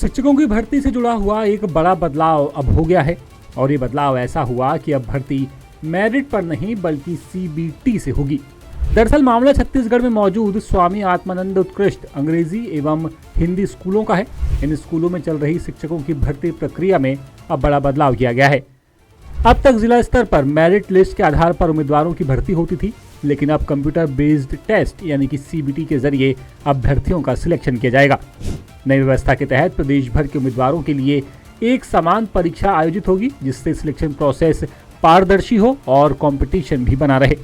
शिक्षकों की भर्ती से जुड़ा हुआ एक बड़ा बदलाव अब हो गया है और ये बदलाव ऐसा हुआ कि अब भर्ती मेरिट पर नहीं बल्कि सीबीटी से होगी। दरअसल मामला छत्तीसगढ़ में मौजूद स्वामी आत्मानंद उत्कृष्ट अंग्रेजी एवं हिंदी स्कूलों का है। इन स्कूलों में चल रही शिक्षकों की भर्ती प्रक्रिया में अब बड़ा बदलाव किया गया है। अब तक जिला स्तर पर मेरिट लिस्ट के आधार पर उम्मीदवारों की भर्ती होती थी, लेकिन अब कंप्यूटर बेस्ड टेस्ट यानी कि सीबीटी के जरिए अभ्यर्थियों का सिलेक्शन किया जाएगा। नई व्यवस्था के तहत प्रदेश भर के उम्मीदवारों के लिए एक समान परीक्षा आयोजित होगी, जिससे सिलेक्शन प्रोसेस पारदर्शी हो और कंपटीशन भी बना रहे।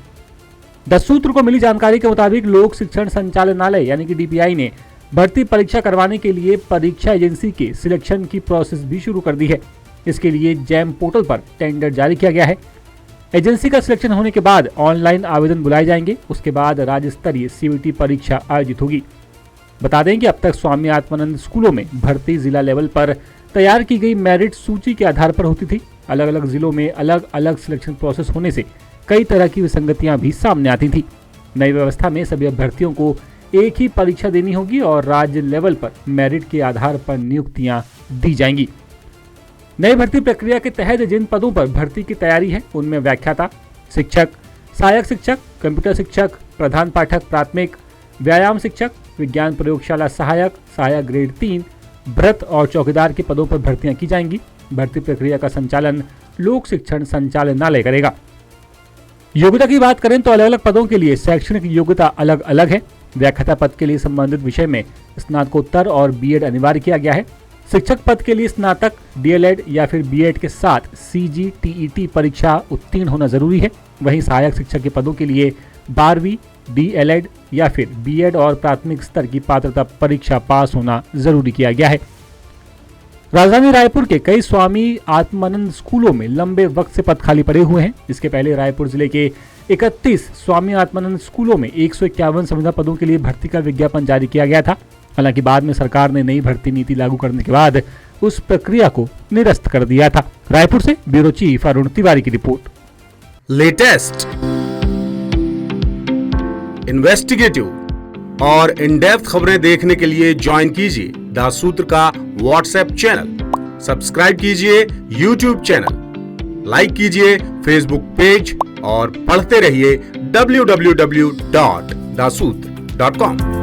10 सूत्र को मिली जानकारी के मुताबिक लोक शिक्षण संचालनालय यानी कि डीपीआई ने भर्ती परीक्षा करवाने के लिए परीक्षा एजेंसी के सिलेक्शन की प्रोसेस भी शुरू कर दी है। इसके लिए जैम पोर्टल पर टेंडर जारी किया गया है। एजेंसी का सिलेक्शन होने के बाद ऑनलाइन आवेदन बुलाए जाएंगे। उसके बाद राज्य स्तरीय सीबीटी परीक्षा आयोजित होगी। बता दें कि अब तक स्वामी आत्मानंद स्कूलों में भर्ती जिला लेवल पर तैयार की गई मेरिट सूची के आधार पर होती थी। अलग अलग जिलों में अलग अलग सिलेक्शन प्रोसेस होने से कई तरह की विसंगतियां भी सामने आती थी। नई व्यवस्था में सभी अभ्यर्थियों को एक ही परीक्षा देनी होगी और राज्य लेवल पर मेरिट के आधार पर नियुक्तियां दी जाएंगी। नई भर्ती प्रक्रिया के तहत जिन पदों पर भर्ती की तैयारी है उनमें व्याख्याता, शिक्षक, सहायक शिक्षक, कंप्यूटर शिक्षक, प्रधान पाठक प्राथमिक, व्यायाम शिक्षक, विज्ञान प्रयोगशाला सहायक, सहायक ग्रेड 3, भ्रत और चौकीदार के पदों पर भर्तियां की जाएंगी। भर्ती प्रक्रिया का संचालन लोक शिक्षण संचालनालय करेगा। योग्यता की बात करें तो अलग अलग पदों के लिए शैक्षणिक योग्यता अलग अलग है। व्याख्याता पद के लिए संबंधित विषय में स्नातकोत्तर और बीएड अनिवार्य किया गया है। शिक्षक पद के लिए स्नातक, डीएलएड या फिर बीएड के साथ सीजीटीईटी परीक्षा उत्तीर्ण होना जरूरी है। वहीं सहायक शिक्षक के पदों के लिए 12वीं, डीएलएड या फिर बीएड और प्राथमिक स्तर की पात्रता परीक्षा पास होना जरूरी किया गया है। राजधानी रायपुर के कई स्वामी आत्मानंद स्कूलों में लंबे वक्त से पद खाली पड़े हुए हैं। इसके पहले रायपुर जिले के 31 स्वामी आत्मानंद स्कूलों में 151 संविदा पदों के लिए भर्ती का विज्ञापन जारी किया गया था। हालांकि बाद में सरकार ने नई भर्ती नीति लागू करने के बाद उस प्रक्रिया को निरस्त कर दिया था। रायपुर से ब्यूरो चीफ अरुण तिवारी की रिपोर्ट। लेटेस्ट, इन्वेस्टिगेटिव और इन डेप्थ खबरें देखने के लिए ज्वाइन कीजिए द सूत्र का व्हाट्सएप चैनल, सब्सक्राइब कीजिए यूट्यूब चैनल, लाइक कीजिए फेसबुक पेज और पढ़ते रहिए www.daसूत्र.com।